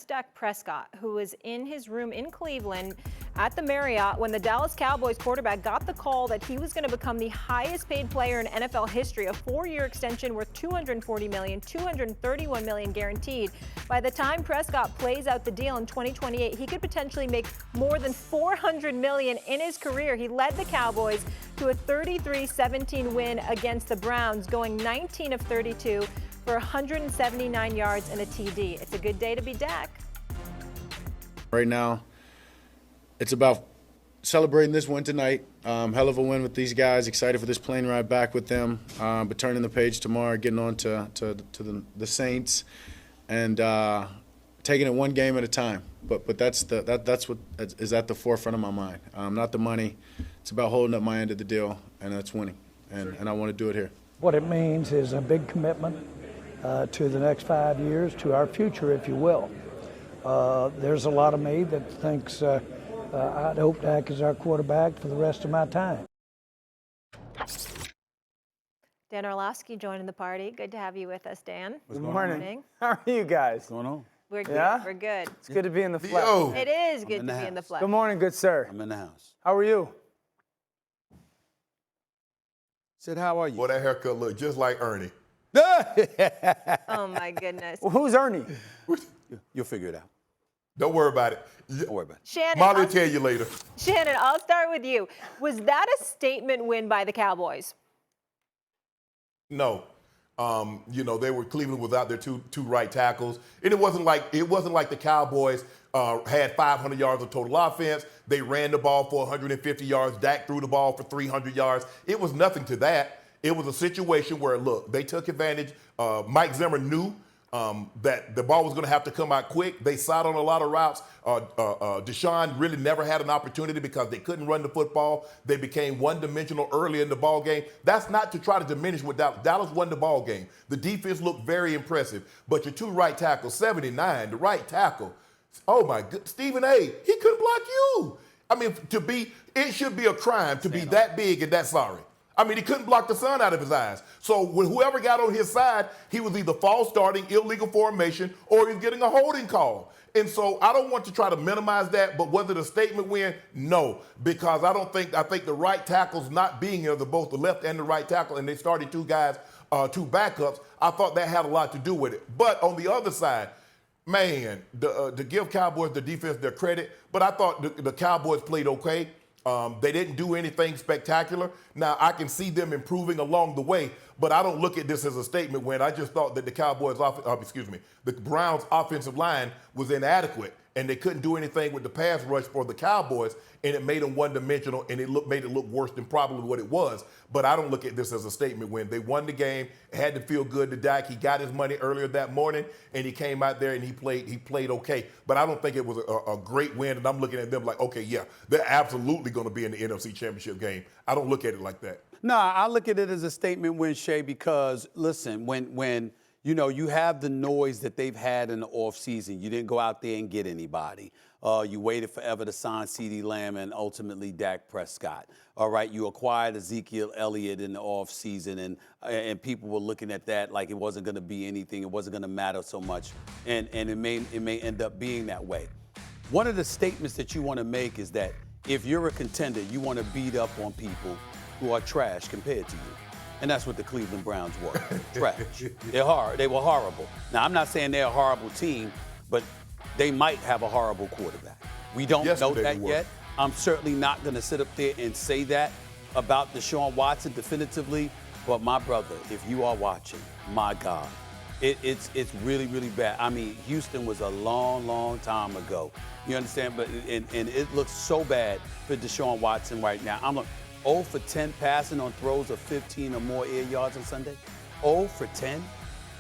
That's Dak Prescott, who was in his room in Cleveland at the Marriott when the Dallas Cowboys quarterback got the call that he was going to become the highest paid player in NFL history, a 4-year extension worth $240 million, $231 million guaranteed. By the time Prescott plays out the deal in 2028, he could potentially make more than $400 million in his career. He led the Cowboys to a 33-17 win against the Browns, going 19 of 32 for 179 yards and a TD. It's a good day to be Dak. Right now, it's about celebrating this win tonight. Hell of a win with these guys. Excited for this plane ride back with them. But turning the page tomorrow, getting on to the Saints, and taking it one game at a time. But that's what is at the forefront of my mind. Not the money. It's about holding up my end of the deal, and that's winning. And I want to do it here. What it means is a big commitment to the next 5 years, to our future, if you will. There's a lot of me that thinks I'd hope Dak is our quarterback for the rest of my time. Dan Orlovsky joining the party. Good to have you with us, Dan. Good morning. How are you guys? What's going on? We're good. Yeah? We're good. It's good to be in the flesh. Yo. It is good in to the be in the house. flesh. Good morning, good sir. I'm in the house. How are you? Said, how are you? Boy, that haircut look just like Ernie. Oh, my goodness. Well, who's Ernie? You'll figure it out. Don't worry about it. Don't worry about it. Shannon, Molly will tell you later. Shannon, I'll start with you. Was that a statement win by the Cowboys? No. Cleveland was out there two right tackles. And it wasn't like the Cowboys had 500 yards of total offense. They ran the ball for 150 yards. Dak threw the ball for 300 yards. It was nothing to that. It was a situation where, look, they took advantage. Mike Zimmer knew that the ball was going to have to come out quick. They sat on a lot of routes. Deshaun really never had an opportunity because they couldn't run the football. They became one-dimensional early in the ball game. That's not to try to diminish what Dallas won the ball game. The defense looked very impressive. But your two right tackles, 79, the right tackle, oh my God, Stephen A., he couldn't block you. I mean, it should be a crime to be that big and that sorry. I mean, he couldn't block the sun out of his eyes. So when whoever got on his side, he was either false starting, illegal formation, or he was getting a holding call. And so I don't want to try to minimize that, but was it a statement win? No, because I think the right tackles not being here, both the left and the right tackle, and they started two guys, two backups, I thought that had a lot to do with it. But on the other side, man, to give Cowboys the defense their credit, but I thought the Cowboys played okay. They didn't do anything spectacular. Now, I can see them improving along the way, but I don't look at this as a statement win. I just thought that the Browns' offensive line was inadequate, and they couldn't do anything with the pass rush for the Cowboys, and it made them one-dimensional, and made it look worse than probably what it was. But I don't look at this as a statement win. They won the game. It had to feel good to Dak. He got his money earlier that morning, and he came out there and he played okay. But I don't think it was a great win, and I'm looking at them like, okay, yeah, they're absolutely going to be in the NFC Championship game. I don't look at it like that. No, I look at it as a statement win, Shay, because, listen, when you have the noise that they've had in the offseason, you didn't go out there and get anybody. You waited forever to sign CeeDee Lamb and ultimately Dak Prescott. All right, you acquired Ezekiel Elliott in the offseason, and people were looking at that like it wasn't going to be anything. It wasn't going to matter so much, and it may end up being that way. One of the statements that you want to make is that if you're a contender, you want to beat up on people who are trash compared to you. And that's what the Cleveland Browns were, trash. They were horrible. Now, I'm not saying they're a horrible team, but they might have a horrible quarterback. We don't know that yet. I'm certainly not going to sit up there and say that about Deshaun Watson definitively. But my brother, if you are watching, my God, it's really, really bad. I mean, Houston was a long, long time ago. You understand? But and it looks so bad for Deshaun Watson right now. I'm like 0 for 10 passing on throws of 15 or more air yards on Sunday. 0 for 10?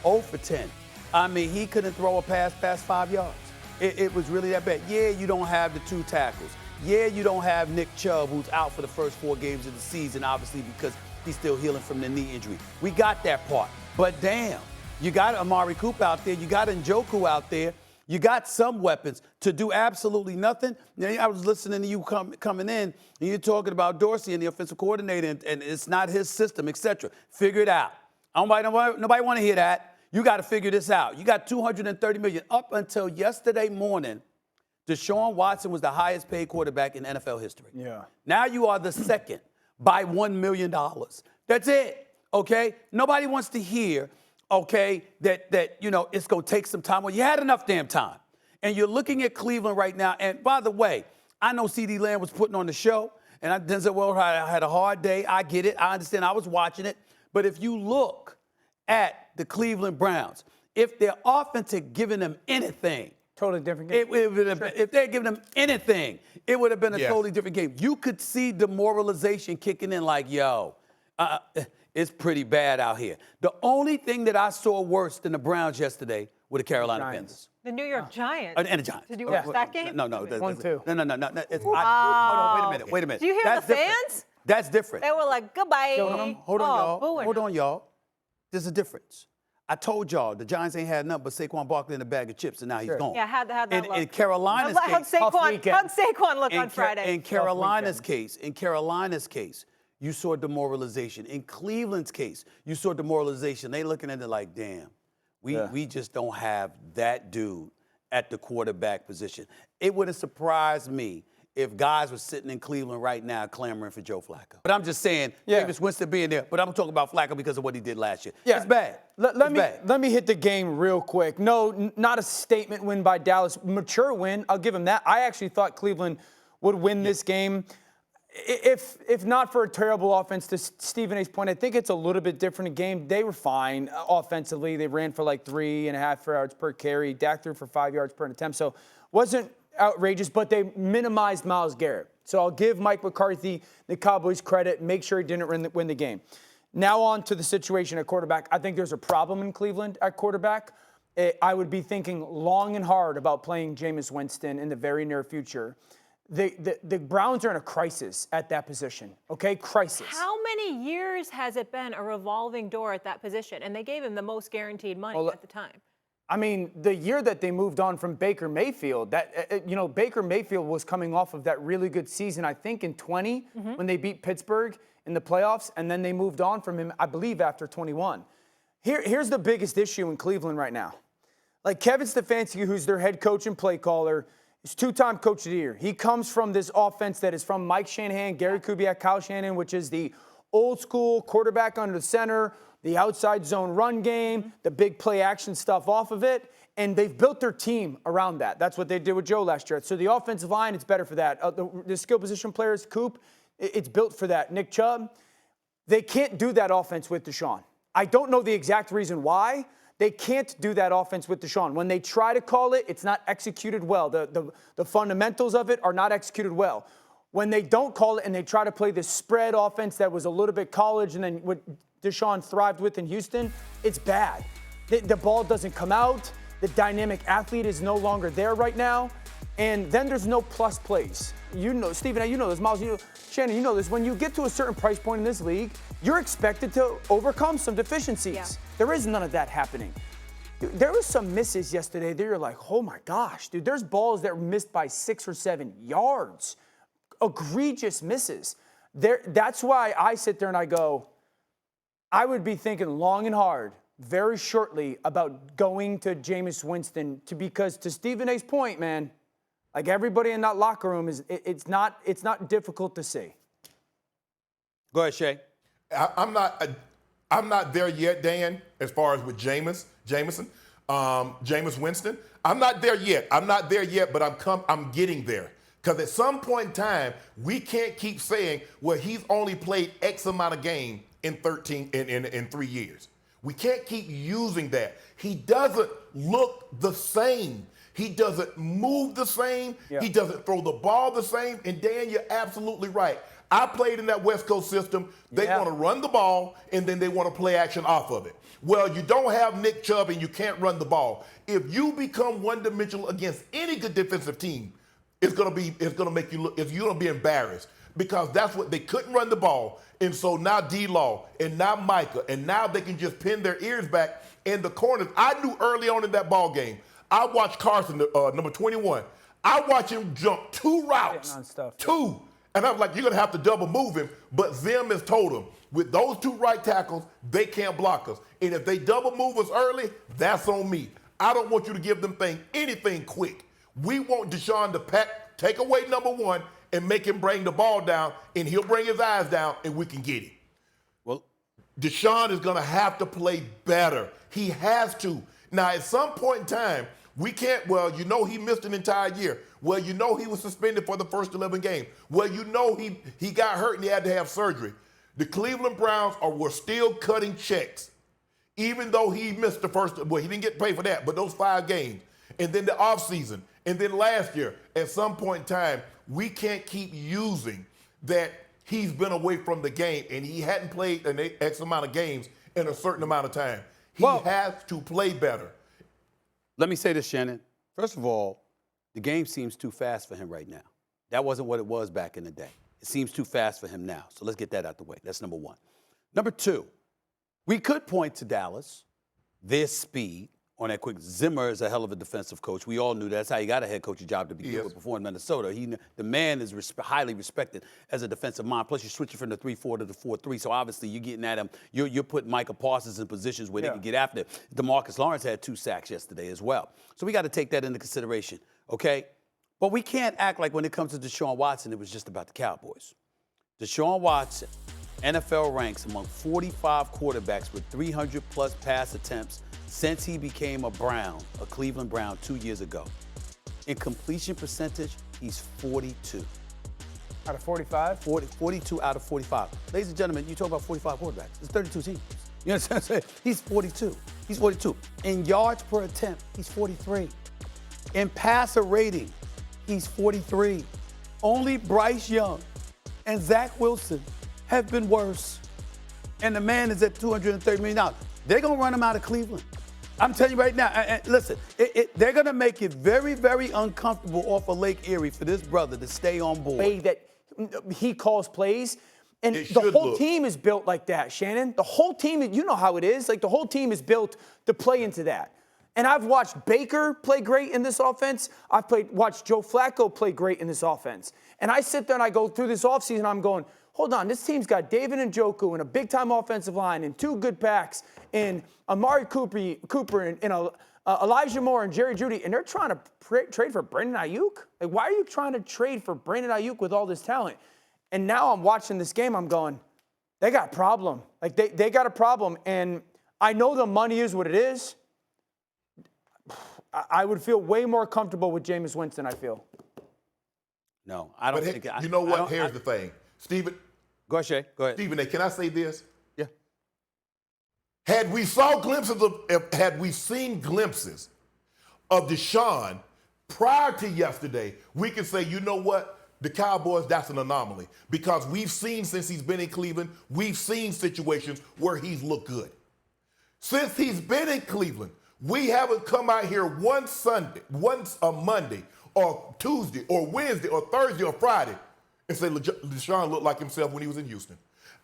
0 for 10. I mean, he couldn't throw a pass past 5 yards. It was really that bad. Yeah, you don't have the two tackles. Yeah, you don't have Nick Chubb, who's out for the first 4 games of the season, obviously, because he's still healing from the knee injury. We got that part. But damn, you got Amari Cooper out there. You got Njoku out there. You got some weapons to do absolutely nothing. Now, I was listening to you coming in, and you're talking about Dorsey and the offensive coordinator, and it's not his system, etc. Figure it out. Nobody want to hear that. You got to figure this out. You got $230 million. Up until yesterday morning, Deshaun Watson was the highest paid quarterback in NFL history. Yeah. Now you are the second by $1 million. That's it, okay? Nobody wants to hear, okay, that it's going to take some time. Well, you had enough damn time. And you're looking at Cleveland right now. And by the way, I know CeeDee Lamb was putting on the show, and Denzel Ward had a hard day. I get it. I understand. I was watching it. But if you look at the Cleveland Browns, if their offense had given them anything, totally different game. If they had given them anything, it would have been a totally different game. You could see demoralization kicking in like, yo, it's pretty bad out here. The only thing that I saw worse than the Browns yesterday were the Carolina Panthers. The New York Giants. And the Giants. Did you watch that game? No. 1-2. No. Hold on, wait a minute. Do you hear That's the different. fans? That's different. They were like, goodbye. Hold on, y'all. Booing. Hold on, y'all. There's a difference. I told y'all the Giants ain't had nothing but Saquon Barkley in a bag of chips, and now he's gone. Yeah, had that look. In Carolina's case, how'd Saquon look on Friday? In Carolina's case, you saw demoralization. In Cleveland's case, you saw demoralization. They looking at it like, damn, we just don't have that dude at the quarterback position. It would have surprised me if guys were sitting in Cleveland right now clamoring for Joe Flacco. But I'm just saying, Jameis Winston being there, but I'm talking about Flacco because of what he did last year. Yeah. It's bad. Let me hit the game real quick. No, not a statement win by Dallas. Mature win. I'll give him that. I actually thought Cleveland would win this game. If not for a terrible offense, to Stephen A's point, I think it's a little bit different a game. They were fine offensively. They ran for like 3.5 yards per carry. Dak threw for 5 yards per attempt. So wasn't outrageous, but they minimized Myles Garrett. So I'll give Mike McCarthy, the Cowboys, credit. Make sure he didn't win the game. Now on to the situation at quarterback. I think there's a problem in Cleveland at quarterback. I would be thinking long and hard about playing Jameis Winston in the very near future. The Browns are in a crisis at that position, okay? Crisis. How many years has it been a revolving door at that position? And they gave him the most guaranteed money at the time. I mean, the year that they moved on from Baker Mayfield, Baker Mayfield was coming off of that really good season, I think in 20, when they beat Pittsburgh in the playoffs, and then they moved on from him, I believe, after 21. Here's the biggest issue in Cleveland right now. Like Kevin Stefanski, who's their head coach and play caller, is two-time coach of the year. He comes from this offense that is from Mike Shanahan, Gary Kubiak, Kyle Shanahan, which is the old school quarterback under the center, the outside zone run game, the big play action stuff off of it, and they've built their team around that. That's what they did with Joe last year. So the offensive line, it's better for that. The skill position players, Coop, it's built for that. Nick Chubb, they can't do that offense with Deshaun. I don't know the exact reason why. They can't do that offense with Deshaun. When they try to call it, it's not executed well. The fundamentals of it are not executed well. When they don't call it and they try to play this spread offense that was a little bit college and then what Deshaun thrived with in Houston, it's bad. The ball doesn't come out. The dynamic athlete is no longer there right now. And then there's no plus plays. You know, Stephen, you know this. Miles, Shannon, you know this. When you get to a certain price point in this league, you're expected to overcome some deficiencies. Yeah. There is none of that happening. Dude, there was some misses yesterday that you're like, oh my gosh, dude, there's balls that were missed by 6 or 7 yards. Egregious misses. That's why I sit there and I go, I would be thinking long and hard very shortly about going to Jameis Winston because to Stephen A's point, man, like everybody in that locker room it's not difficult to see. Go ahead, Shay. I'm not there yet, Dan, as far as with Jameis Winston. I'm not there yet, but I'm getting there. Because at some point in time, we can't keep saying, well, he's only played X amount of game in 3 years. We can't keep using that. He doesn't look the same. He doesn't move the same. Yeah. He doesn't throw the ball the same. And Dan, you're absolutely right. I played in that West Coast system. They want to run the ball, and then they want to play action off of it. Well, you don't have Nick Chubb, and you can't run the ball. If you become one-dimensional against any good defensive team, it's gonna make you look. You're gonna be embarrassed because that's what they couldn't run the ball, and so now D-Law and now Micah, and now they can just pin their ears back in the corners. I knew early on in that ball game. I watched Carson, number 21. I watched him jump 2 routes, And I'm like, you're going to have to double move him. But Zim has told him, with those 2 right tackles, they can't block us. And if they double move us early, that's on me. I don't want you to give them anything quick. We want Deshaun to take away number 1 and make him bring the ball down, and he'll bring his eyes down, and we can get him. Well, Deshaun is going to have to play better. He has to. Now, at some point in time, we can't, well, you know he missed an entire year. Well, you know he was suspended for the first 11 games. Well, you know he got hurt and he had to have surgery. The Cleveland Browns were still cutting checks, even though he missed the first, well, he didn't get paid for that, but those 5 games. And then the offseason, and then last year, at some point in time, we can't keep using that he's been away from the game and he hadn't played an X amount of games in a certain amount of time. He has to play better. Let me say this, Shannon. First of all, the game seems too fast for him right now. That wasn't what it was back in the day. It seems too fast for him now. So let's get that out the way. That's number 1. Number 2, we could point to Dallas, their speed on that quick. Zimmer is a hell of a defensive coach. We all knew that. That's how he got a head coaching job to begin with before in Minnesota. The man is highly respected as a defensive mind. Plus, you're switching from the 3-4 to the 4-3. So obviously, you're getting at him. You're putting Micah Parsons in positions where they can get after it. DeMarcus Lawrence had 2 sacks yesterday as well. So we got to take that into consideration, okay? But we can't act like when it comes to Deshaun Watson, it was just about the Cowboys. Deshaun Watson, NFL ranks among 45 quarterbacks with 300-plus pass attempts since he became a Cleveland Brown 2 years ago. In completion percentage, he's 42. Out of 45? 42 out of 45. Ladies and gentlemen, you talk about 45 quarterbacks. It's 32 teams. You understand what I'm saying? He's 42. He's 42. In yards per attempt, he's 43. In passer rating, he's 43. Only Bryce Young and Zach Wilson have been worse. And the man is at $230 million. They're going to run him out of Cleveland. I'm telling you right now, and listen, they're going to make it very, very uncomfortable off of Lake Erie for this brother to stay on board. Way that he calls plays, and the whole team is built like that, Shannon. The whole team, you know how it is. Like, the whole team is built to play into that. And I've watched Baker play great in this offense. I've watched Joe Flacco play great in this offense. And I sit there and I go through this offseason, I'm going, hold on, this team's got David Njoku and a big-time offensive line and 2 good backs and Amari Cooper and Elijah Moore and Jerry Jeudy, and they're trying to trade for Brandon Ayuk? Like, why are you trying to trade for Brandon Ayuk with all this talent? And now I'm watching this game, I'm going, they got a problem. Like, they got a problem, and I know the money is what it is. I would feel way more comfortable with Jameis Winston, I feel. No, I don't think. You know what? Here's the thing. Stephen. Go ahead, Shay. Go ahead. Stephen A., can I say this? Yeah. Had we seen glimpses of Deshaun prior to yesterday, we could say, you know what? The Cowboys, that's an anomaly. Because we've seen, since he's been in Cleveland, we've seen situations where he's looked good. Since he's been in Cleveland, we haven't come out here once a Monday or Tuesday or Wednesday or Thursday or Friday and say Deshaun looked like himself when he was in Houston.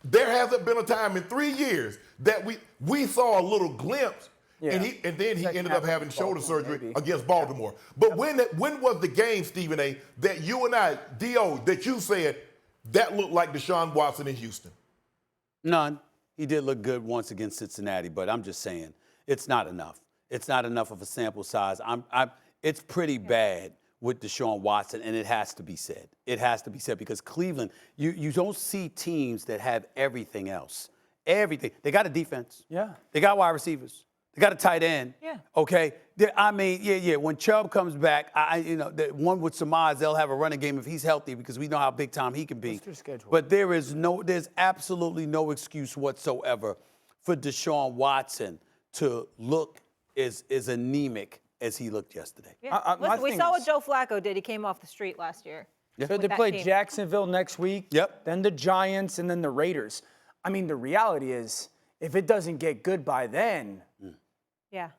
There hasn't been a time in 3 years that we saw a little glimpse, and then he ended up having shoulder surgery against Baltimore. But when was the game, Stephen A., that you and I, D.O., that you said that looked like Deshaun Watson in Houston? None. He did look good once against Cincinnati, but I'm just saying it's not enough. It's not enough of a sample size. It's pretty bad with Deshaun Watson, and it has to be said. It has to be said because Cleveland, you don't see teams that have everything else. Everything. They got a defense. Yeah. They got wide receivers. They got a tight end. Yeah. Okay. When Chubb comes back, one would surmise they'll have a running game if he's healthy because we know how big time he can be. What's their schedule? But there's absolutely no excuse whatsoever for Deshaun Watson to look as anemic as he looked yesterday. Yeah. Listen, we saw what Joe Flacco did. He came off the street last year. Yeah. So they play Jacksonville next week. Yep. Then the Giants and then the Raiders. I mean, the reality is, if it doesn't get good by then. Yeah.